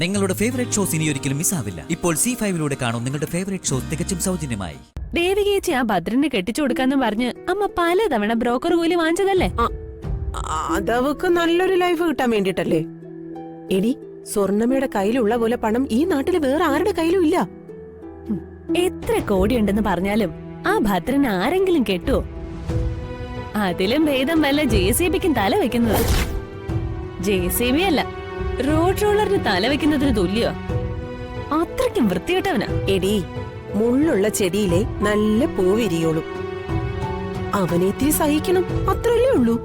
നിങ്ങളുടെ favourite shows ഇനി ഒരിക്കലും മിസ്സാവില്ല. ഇപ്പോൾ C5 കാണും നിങ്ങളുടെ ഫേവറേറ്റ് ഷോസ് തികച്ചും സൗജന്യമായി. ദേവികേച്ചി ആ ഭദ്രനെ കെട്ടിച്ചു കൊടുക്കാന്ന് പറഞ്ഞ് അമ്മ പലതവണ ബ്രോക്കർ കൂലി വാങ്ങിച്ചതല്ലേ? അതവക്ക് നല്ലൊരു ലൈഫ് കിട്ടാൻ വേണ്ടിട്ടല്ലേ? എടി, സ്വർണ്ണമ്മയുടെ കയ്യിലുള്ള പോലെ പണം ഈ നാട്ടില് വേറെ ആരുടെ കയ്യിലും ഇല്ല. എത്ര കോടിയുണ്ടെന്ന് പറഞ്ഞാലും ആ ഭദ്രൻ ആരെങ്കിലും കെട്ടുവോ? അതിലും ഭേദം വല്ല JCBക്കും തല വെക്കുന്നത്. JCB അല്ല, റോഡ് റോളറിന് തല വെക്കുന്നതിന് തുല്യോ. അത്രയ്ക്കും വൃത്തികെട്ടവനാ. എടി, മുള്ളുള്ള ചെടിയിലെ നല്ല പൂവിരിയോളും. അവനെ ഇത്തിരി സഹിക്കണം, അത്രയല്ലേ ഉള്ളൂ.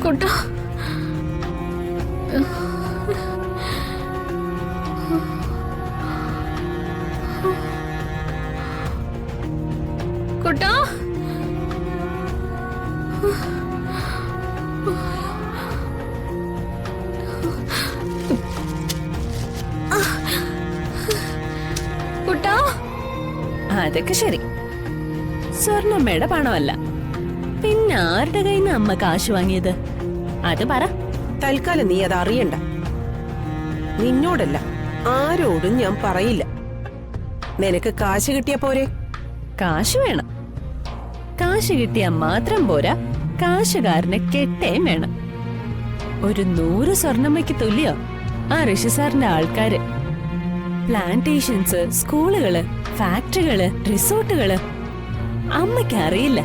കുട്ടാ, കുട്ടാ, കുട്ടാ. അതൊക്കെ ശരി, സ്വർണ്ണമ്മയുടെ പണമല്ല, പിന്നെ ആരുടെ കയ്യിൽ നിന്ന് അമ്മ കാശ് വാങ്ങിയത്? അത് പറ. തൽക്കാലം നീ അത് അറിയണ്ട. നിന്നോടല്ല, ആരോടും ഞാൻ പറയില്ല. നിനക്ക് കാശ് കിട്ടിയ പോരെ? കാശ് വേണം. കാശ് കിട്ടിയാ മാത്രം പോരാ, കാശുകാരനെ കെട്ടേം വേണം. ഒരു 100 സ്വർണ്ണമ്മയ്ക്ക് തുല്യോ ആ ഋഷി സാറിന്റെ ആൾക്കാര്. പ്ലാന്റേഷൻസ്, സ്കൂളുകള്, ഫാക്ടറികള്, റിസോർട്ടുകള്. അമ്മയ്ക്ക് അറിയില്ല,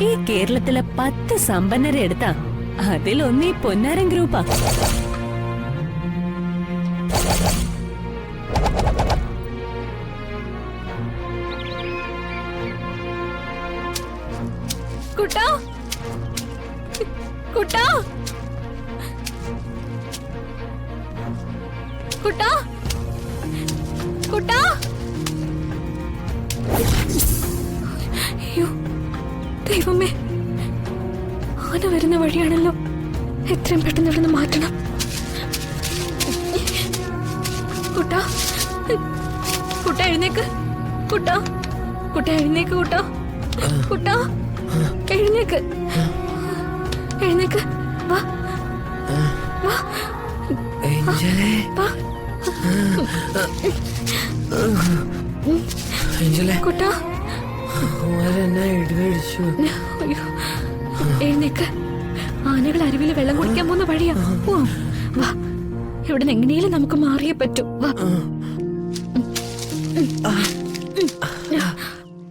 ഈ കേരളത്തിലെ 10 സമ്പന്നരെ എടുത്താ അതിലൊന്നീ പൊന്നാരൻ ഗ്രൂപ്പാ. കുട്ടാ, കുട്ടാ, കുട്ടാ, കുട്ടാ. അയ്യോ ദൈവമേ, ആന വരുന്ന വഴിയാണല്ലോ. എത്രയും പെട്ടെന്ന് ഇവിടുന്ന് മാറ്റണം. കുട്ടാ, കുട്ടാ എഴുന്നേക്ക്. കുട്ടാ, കുട്ടാ എഴുന്നേക്ക്. കുട്ടാ, കുട്ടാ എഴുന്നേക്ക്. എഴുന്നേക്ക്. വാ വാ വാ. കുട്ടാ, എഴുന്നേക്ക്. ആനകൾ അരുവില് വെള്ളം കുടിക്കാൻ പോകുന്ന വഴിയാ. വാ, ഇവിടെ എങ്ങനെയും നമുക്ക് മാറിയേ പറ്റൂ. വാ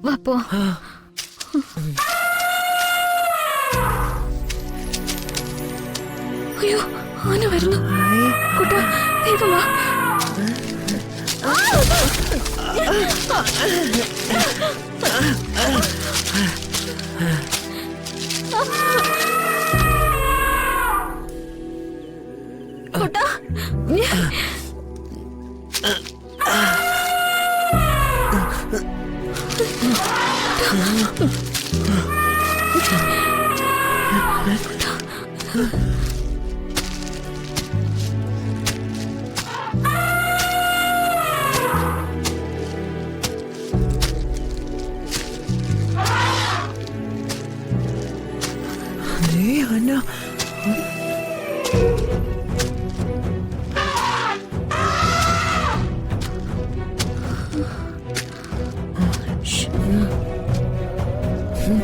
വാ പോ. അയ്യോ, ആന വരുന്നു. കുട്ടാ, വേഗം വാ. കുട്ടാ,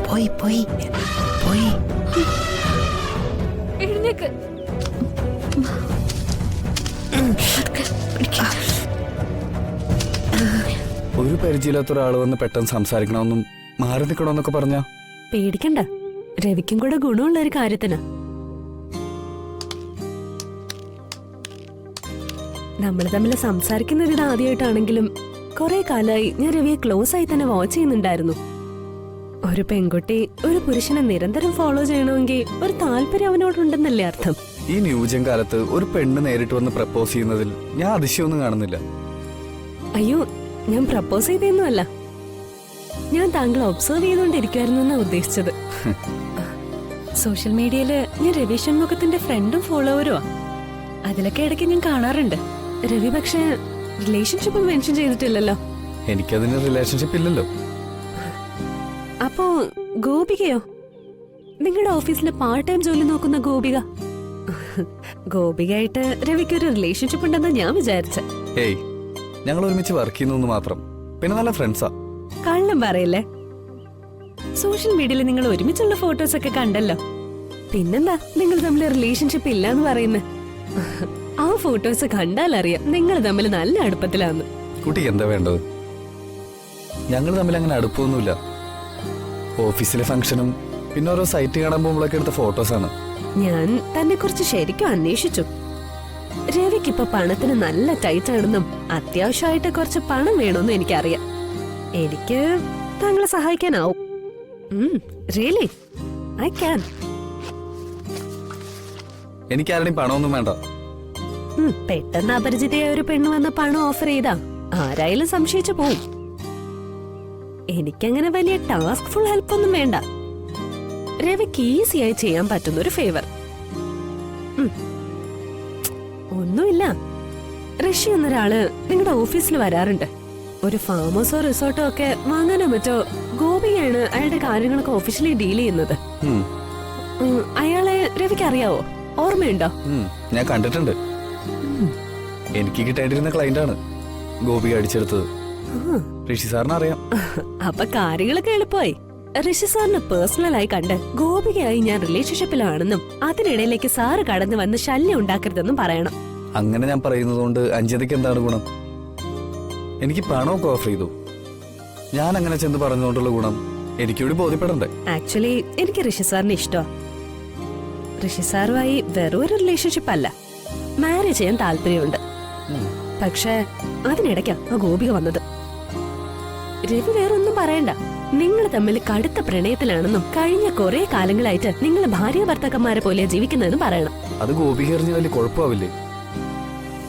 പോയി പോയി പോയി. എഴുന്നേക്ക്. ഒരു പരിചയമില്ലാത്ത ഒരാൾ വന്ന് പെട്ടെന്ന് സംസാരിക്കണമെന്നും മാറി നിൽക്കണമെന്നൊക്കെ പറഞ്ഞ പേടിക്കണ്ട, രവിക്കും കൂടെ ഗുണമുള്ള ഒരു കാര്യത്തിന്. നമ്മൾ തമ്മിൽ സംസാരിക്കുന്നത് ഇത് ആദ്യമായിട്ടാണെങ്കിലും കുറെ കാലമായി ഞാൻ രവിയെ ക്ലോസ് ആയി തന്നെ വാച്ച് ചെയ്യുന്നുണ്ടായിരുന്നു. ഒരു പെൺകുട്ടി ഒരു പുരുഷനെ നിരന്തരം ഫോളോ ചെയ്യണമെങ്കിൽ ഒരു താല്പര്യം അവനോടുണ്ടെന്നല്ലേ അർത്ഥം? ഈ ന്യൂജൻ കാലത്ത് ഒരു പെണ്ണ് നേരിട്ട് വന്ന് പ്രപ്പോസ് ചെയ്യുന്നതിൽ ഞാൻ അതിശയമൊന്നും കാണുന്നില്ല. അയ്യോ, ഞാൻ പ്രപ്പോസ് ചെയ്തൊന്നുമല്ല. ഞാൻ താങ്കൾ ഒബ്സർവ് ചെയ്തുകൊണ്ടിരിക്കുവായിരുന്നു എന്നാ ഉദ്ദേശിച്ചത്. സോഷ്യൽ മീഡിയയില് ഞാൻ രവി ഷൺമുഖത്തിന്റെ ഫ്രണ്ടും ഫോളോവരുമാ. അതിലൊക്കെ ഇടയ്ക്ക് ഞാൻ കാണാറുണ്ട്. രവി പക്ഷേ റിലേഷൻഷിപ്പ് മെൻഷൻ ചെയ്തിട്ടില്ലല്ലോ. എനിക്കതിന് റിലേഷൻഷിപ്പ് ഇല്ലല്ലോ. അപ്പോ ഗോപികയോ? നിങ്ങളുടെ ഓഫീസിലെ പാർട്ട് ടൈം ജോലി നോക്കുന്ന ഗോപിക? ഗോപികയായിട്ട് രവിക്കൊരു റിലേഷൻഷിപ്പ് ഉണ്ടെന്ന് ഞാൻ വിചാരിച്ച. ഏയ്, ഞങ്ങൾ ഒരുമിച്ച് വർക്ക് ചെയ്യുന്നു മാത്രം. പിന്നെ നല്ല ഫ്രണ്ട്സാ. കള്ളം പറയല്ലേ. സോഷ്യൽ മീഡിയയിൽ നിങ്ങൾ ഒരുമിച്ചുള്ള ഫോട്ടോസ് ഒക്കെ കണ്ടല്ലോ. പിന്നെന്താ നിങ്ങൾ തമ്മിൽ റിലേഷൻഷിപ്പ് ഇല്ലാന്ന് പറയുന്നേ? ആ ഫോട്ടോസ് കണ്ടാലറിയാം നിങ്ങൾ തമ്മിൽ നല്ല അടുപ്പത്തിലാന്ന്. കുട്ടിക്ക് എന്താ വേണ്ടത്? ഞങ്ങൾ തമ്മിൽ അങ്ങനെ അടുപ്പമൊന്നുമില്ല. ഓഫീസിലെ ഫംഗ്ഷനും പിന്നെ ഓരോ സൈറ്റ് കാണാൻ പോകുമ്പോഴൊക്കെ എടുത്ത ഫോട്ടോസാണ്. ഞാൻ തന്നെ കുറിച്ച് ശരിക്കും അന്വേഷിച്ചു. രവിക്കിപ്പൊ പണത്തിന് നല്ല ടൈറ്റ് ആണെന്നും അത്യാവശ്യമായിട്ട് കുറച്ച് പണം വേണമെന്നും എനിക്കറിയാം. എനിക്ക് താങ്കളെ സഹായിക്കാനാവും. Really I can. എനിക്കാരുടെയും പണമൊന്നും വേണ്ട. പെട്ടെന്ന് അപരിചിതയായ ഒരു പെണ്ണ് വന്ന പണം ഓഫർ ചെയ്താ ആരായാലും സംശയിച്ചു പോവും. എനിക്കങ്ങനെ വലിയ ടാസ്ക് ഫുൾ ഹെൽപ്പ് ഒന്നും വേണ്ട. രവിക്ക് ഈസിയായി ചെയ്യാൻ പറ്റുന്ന ഒരു ഫേവർ. ഒന്നുമില്ല, ഋഷി എന്നൊരാള് നിങ്ങളുടെ ഓഫീസിൽ വരാറുണ്ട്. ഒരു ഫാം ഹൗസോ റിസോർട്ടോ ഒക്കെ വാങ്ങാനോ മറ്റോ ഗോപികയാണ് അയാളുടെ കാര്യങ്ങളൊക്കെ ഒഫീഷ്യലി ഡീൽ ചെയ്യുന്നത്. അയാളെ രവിക്ക് അറിയാവോ? ഓർമ്മയുണ്ടോ? ഞാൻ കണ്ടിട്ടുണ്ട്. എനിക്ക് കിട്ടേണ്ടിരുന്ന ക്ലയന്റ് ആണ് ഗോപിക അടിച്ചെടുത്തത്. ഋഷി സാറിന് അറിയാം. അപ്പൊ കാര്യങ്ങളൊക്കെ എളുപ്പമായി. ഋഷി സാറിന് പേഴ്സണലായി കണ്ട് ഗോപികയായി ഞാൻ റിലേഷൻഷിപ്പിലാണെന്നും അതിനിടയിലേക്ക് സാറ് കടന്നു വന്ന് ശല്യം ഉണ്ടാക്കരുതെന്നും പറയണം. അങ്ങനെ ഞാൻ പറയുന്നതുകൊണ്ട് അഞ്ജലിക്ക് എന്താണ് ഗുണം? എനിക്ക് പണമൊക്കെ ഓഫർ ചെയ്തു. ഞാൻ അങ്ങനെ ചെന്ന് പറഞ്ഞുകൊണ്ടുള്ള ഗുണം എനിക്കൂടി ബോധ്യപ്പെടണ്ടേ? ആക്ച്വലി എനിക്ക് ഋഷി സാറിന് ഇഷ്ടമാ. ഋഷി സാറുമായി വെറും ഒരു റിലേഷൻഷിപ്പ് അല്ല, മാരേജ് ചെയ്യാൻ താല്പര്യമുണ്ട്. പക്ഷേ അതിനിടയ്ക്കാ ആ ഗോപിക വന്നത്. രവി വേറൊന്നും പറയണ്ട. നിങ്ങൾ തമ്മിൽ കടുത്ത പ്രണയത്തിലാണെന്നും കഴിഞ്ഞ കുറെ കാലങ്ങളായിട്ട് നിങ്ങൾ ഭാര്യ ഭർത്താക്കന്മാരെ പോലെ ജീവിക്കുന്നതെന്ന് പറയണം. അത് ഗോപിക എറിഞ്ഞ വലിയ കുഴപ്പമാവില്ലേ?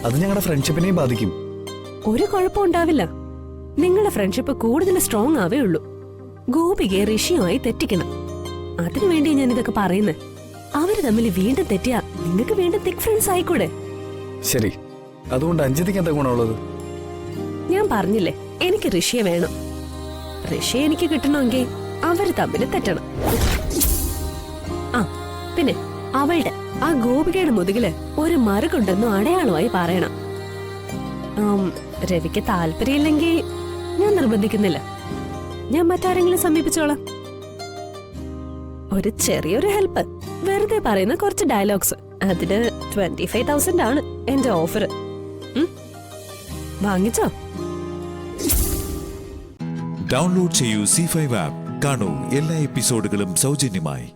അത് ഞങ്ങളുടെ ഫ്രണ്ട്ഷിപ്പിനെയും ബാധിക്കും. ഒരു കുഴപ്പം ഉണ്ടാവില്ല. നിങ്ങളുടെ ഫ്രണ്ട്ഷിപ്പ് കൂടുതൽ സ്ട്രോങ് ആവേ ഉള്ളൂ. ഗോപികയെ ഋഷിയുമായി തെറ്റിക്കണം. അതിനുവേണ്ടി ഞാൻ ഇതൊക്കെ പറയുന്നത്. അവര് തമ്മിൽ വീണ്ടും തെറ്റിയാ നിങ്ങൾക്ക് വീണ്ടും തിക് ഫ്രണ്ട്സ് ആയിക്കൂടെ? ശരി, അതുകൊണ്ട് അഞ്ജലിക്ക് എന്താ ഗുണമുള്ളത്? ഞാൻ പറഞ്ഞില്ലേ, എനിക്ക് ഋഷിയെ വേണം. ഋഷിയെ എനിക്ക് കിട്ടണമെങ്കിൽ അവര് തമ്മിൽ തെറ്റണം. ആ പിന്നെ അവളുടെ ആ ഗോപികയുടെ മുതുകില് ഒരു മറുകുണ്ടെന്നും അടയാളമായി പറയണം. രവിക്ക് താല്പര്യമില്ലെങ്കിൽ ഞാൻ നിർബന്ധിക്കുന്നില്ല. ഞാൻ മറ്റാരെങ്കിലും സമീപിച്ചോളാം. ഒരു ചെറിയൊരു ഹെൽപ്പ്, വെറുതെ പറയുന്ന കുറച്ച് ഡയലോഗ്സ്. അതിന് 25,000 ആണ് എന്റെ ഓഫർ. വാങ്ങിച്ചോ? ഡൗൺലോഡ് ചെയ്യൂ C5 ആപ്പ്. കാണൂ എല്ലാ എപ്പിസോഡുകളും സൗജന്യമായി.